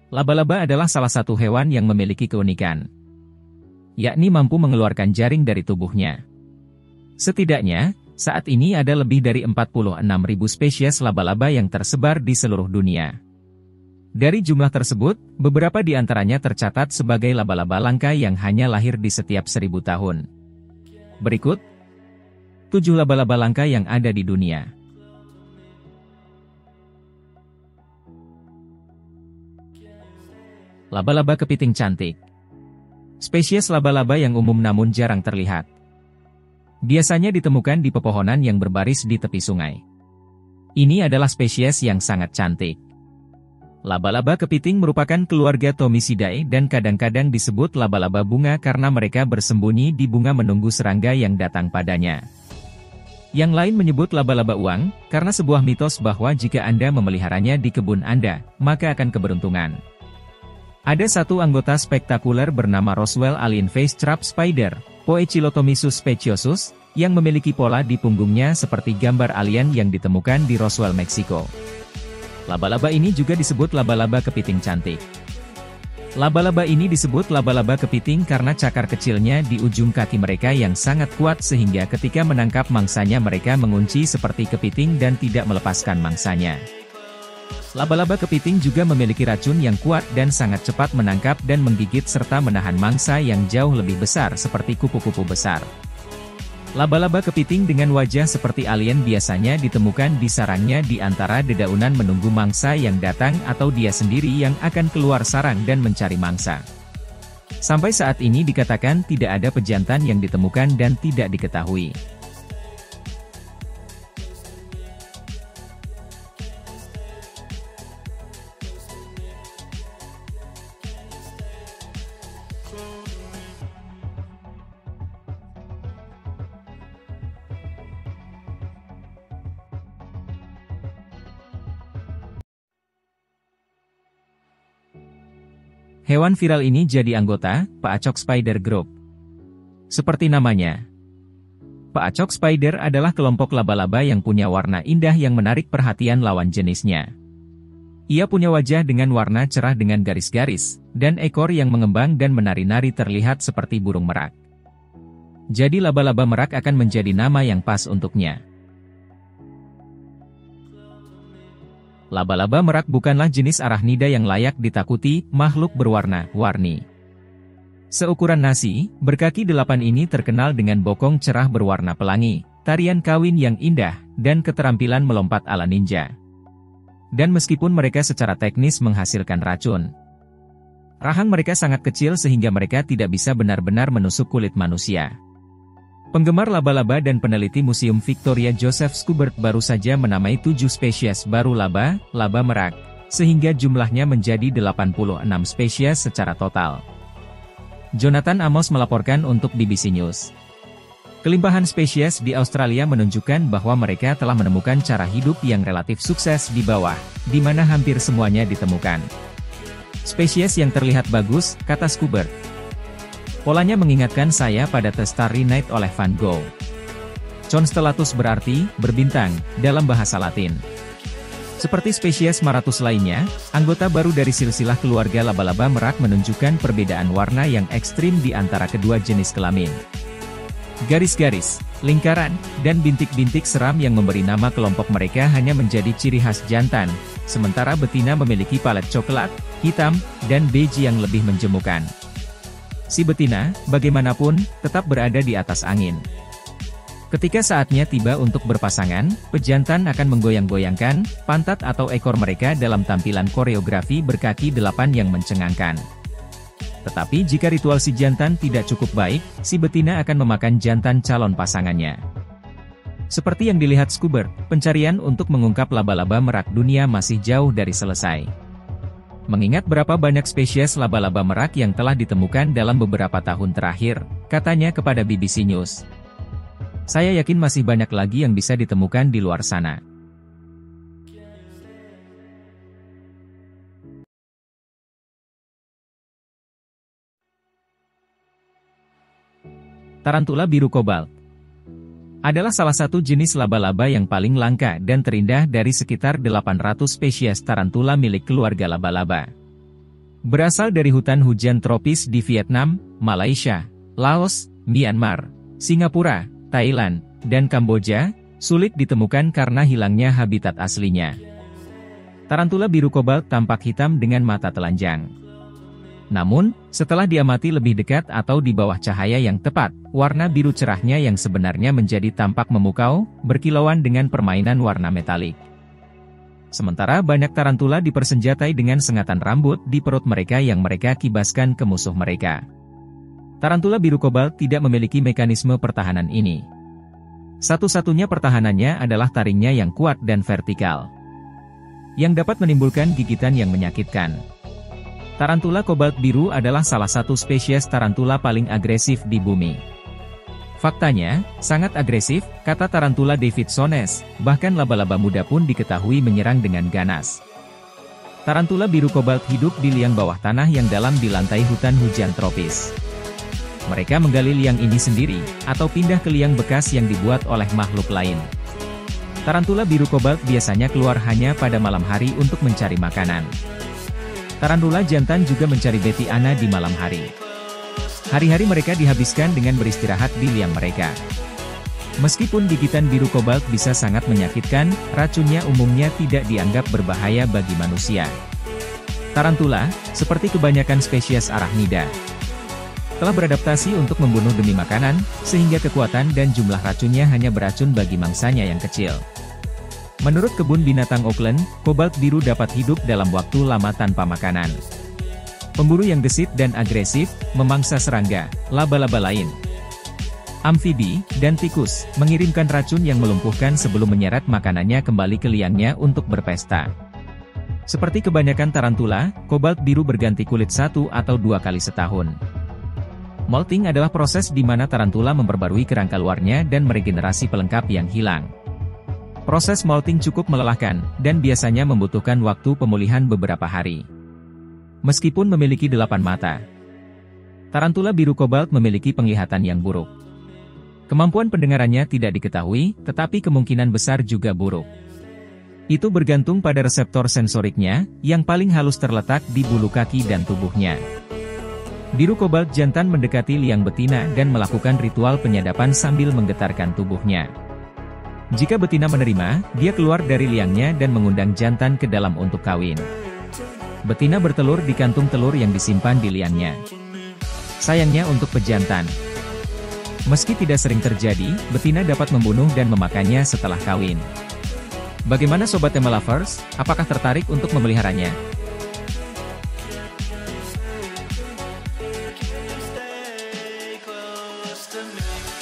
Laba-laba adalah salah satu hewan yang memiliki keunikan, yakni mampu mengeluarkan jaring dari tubuhnya. Setidaknya, saat ini ada lebih dari 46.000 spesies laba-laba yang tersebar di seluruh dunia. Dari jumlah tersebut, beberapa di antaranya tercatat sebagai laba-laba langka yang hanya lahir di setiap 1000 tahun. Berikut 7 laba-laba langka yang ada di dunia. Laba-laba kepiting cantik. Spesies laba-laba yang umum namun jarang terlihat. Biasanya ditemukan di pepohonan yang berbaris di tepi sungai. Ini adalah spesies yang sangat cantik. Laba-laba kepiting merupakan keluarga Thomisidae dan kadang-kadang disebut laba-laba bunga karena mereka bersembunyi di bunga menunggu serangga yang datang padanya. Yang lain menyebut laba-laba uang, karena sebuah mitos bahwa jika Anda memeliharanya di kebun Anda, maka akan keberuntungan. Ada satu anggota spektakuler bernama Roswell Alien Face Trap Spider, Poecilotomyzus speciosus, yang memiliki pola di punggungnya seperti gambar alien yang ditemukan di Roswell, Meksiko. Laba-laba ini juga disebut laba-laba kepiting cantik. Laba-laba ini disebut laba-laba kepiting karena cakar kecilnya di ujung kaki mereka yang sangat kuat sehingga ketika menangkap mangsanya mereka mengunci seperti kepiting dan tidak melepaskan mangsanya. Laba-laba kepiting juga memiliki racun yang kuat dan sangat cepat menangkap dan menggigit serta menahan mangsa yang jauh lebih besar seperti kupu-kupu besar. Laba-laba kepiting dengan wajah seperti alien biasanya ditemukan di sarangnya di antara dedaunan menunggu mangsa yang datang atau dia sendiri yang akan keluar sarang dan mencari mangsa. Sampai saat ini dikatakan tidak ada pejantan yang ditemukan dan tidak diketahui. Hewan viral ini jadi anggota Paacok Spider Group. Seperti namanya, Paacok Spider adalah kelompok laba-laba yang punya warna indah yang menarik perhatian lawan jenisnya. Ia punya wajah dengan warna cerah dengan garis-garis, dan ekor yang mengembang dan menari-nari terlihat seperti burung merak. Jadi laba-laba merak akan menjadi nama yang pas untuknya. Laba-laba merak bukanlah jenis arachnida yang layak ditakuti, makhluk berwarna-warni. Seukuran nasi, berkaki 8 ini terkenal dengan bokong cerah berwarna pelangi, tarian kawin yang indah, dan keterampilan melompat ala ninja. Dan meskipun mereka secara teknis menghasilkan racun, rahang mereka sangat kecil sehingga mereka tidak bisa benar-benar menusuk kulit manusia. Penggemar laba-laba dan peneliti Museum Victoria Joseph Schubert baru saja menamai 7 spesies baru laba merak, sehingga jumlahnya menjadi 86 spesies secara total. Jonathan Amos melaporkan untuk BBC News. Kelimpahan spesies di Australia menunjukkan bahwa mereka telah menemukan cara hidup yang relatif sukses di bawah, di mana hampir semuanya ditemukan. Spesies yang terlihat bagus, kata Schubert. Polanya mengingatkan saya pada The Starry Night oleh Van Gogh. Constellatus berarti berbintang dalam bahasa Latin. Seperti spesies Maratus lainnya, anggota baru dari silsilah keluarga laba-laba merak menunjukkan perbedaan warna yang ekstrim di antara kedua jenis kelamin. Garis-garis, lingkaran, dan bintik-bintik seram yang memberi nama kelompok mereka hanya menjadi ciri khas jantan, sementara betina memiliki palet coklat, hitam, dan beige yang lebih menjemukan. Si betina, bagaimanapun, tetap berada di atas angin. Ketika saatnya tiba untuk berpasangan, pejantan akan menggoyang-goyangkan pantat atau ekor mereka dalam tampilan koreografi berkaki 8 yang mencengangkan. Tetapi jika ritual si jantan tidak cukup baik, si betina akan memakan jantan calon pasangannya. Seperti yang dilihat Schubert, pencarian untuk mengungkap laba-laba merak dunia masih jauh dari selesai. Mengingat berapa banyak spesies laba-laba merak yang telah ditemukan dalam beberapa tahun terakhir, katanya kepada BBC News. Saya yakin masih banyak lagi yang bisa ditemukan di luar sana. Tarantula biru kobalt adalah salah satu jenis laba-laba yang paling langka dan terindah dari sekitar 800 spesies tarantula milik keluarga laba-laba. Berasal dari hutan hujan tropis di Vietnam, Malaysia, Laos, Myanmar, Singapura, Thailand, dan Kamboja, sulit ditemukan karena hilangnya habitat aslinya. Tarantula biru kobalt tampak hitam dengan mata telanjang. Namun, setelah diamati lebih dekat atau di bawah cahaya yang tepat, warna biru cerahnya yang sebenarnya menjadi tampak memukau, berkilauan dengan permainan warna metalik. Sementara banyak tarantula dipersenjatai dengan sengatan rambut di perut mereka yang mereka kibaskan ke musuh mereka. Tarantula biru kobalt tidak memiliki mekanisme pertahanan ini. Satu-satunya pertahanannya adalah taringnya yang kuat dan vertikal, yang dapat menimbulkan gigitan yang menyakitkan. Tarantula kobalt biru adalah salah satu spesies tarantula paling agresif di bumi. Faktanya, sangat agresif, kata tarantula Davidsones, bahkan laba-laba muda pun diketahui menyerang dengan ganas. Tarantula biru kobalt hidup di liang bawah tanah yang dalam di lantai hutan hujan tropis. Mereka menggali liang ini sendiri, atau pindah ke liang bekas yang dibuat oleh makhluk lain. Tarantula biru kobalt biasanya keluar hanya pada malam hari untuk mencari makanan. Tarantula jantan juga mencari betiana di malam hari. Hari-hari mereka dihabiskan dengan beristirahat di liang mereka. Meskipun gigitan biru kobalt bisa sangat menyakitkan, racunnya umumnya tidak dianggap berbahaya bagi manusia. Tarantula, seperti kebanyakan spesies arachnida, telah beradaptasi untuk membunuh demi makanan, sehingga kekuatan dan jumlah racunnya hanya beracun bagi mangsanya yang kecil. Menurut Kebun Binatang Auckland, kobalt biru dapat hidup dalam waktu lama tanpa makanan. Pemburu yang gesit dan agresif, memangsa serangga, laba-laba lain, amfibi, dan tikus, mengirimkan racun yang melumpuhkan sebelum menyeret makanannya kembali ke liangnya untuk berpesta. Seperti kebanyakan tarantula, kobalt biru berganti kulit 1 atau 2 kali setahun. Molting adalah proses di mana tarantula memperbarui kerangka luarnya dan meregenerasi pelengkap yang hilang. Proses molting cukup melelahkan, dan biasanya membutuhkan waktu pemulihan beberapa hari. Meskipun memiliki 8 mata, tarantula biru kobalt memiliki penglihatan yang buruk. Kemampuan pendengarannya tidak diketahui, tetapi kemungkinan besar juga buruk. Itu bergantung pada reseptor sensoriknya, yang paling halus terletak di bulu kaki dan tubuhnya. Biru kobalt jantan mendekati liang betina dan melakukan ritual penyadapan sambil menggetarkan tubuhnya. Jika betina menerima, dia keluar dari liangnya dan mengundang jantan ke dalam untuk kawin. Betina bertelur di kantung telur yang disimpan di liangnya. Sayangnya untuk pejantan, meski tidak sering terjadi, betina dapat membunuh dan memakannya setelah kawin. Bagaimana Sobat Tema Lovers, apakah tertarik untuk memeliharanya? Stay close to me.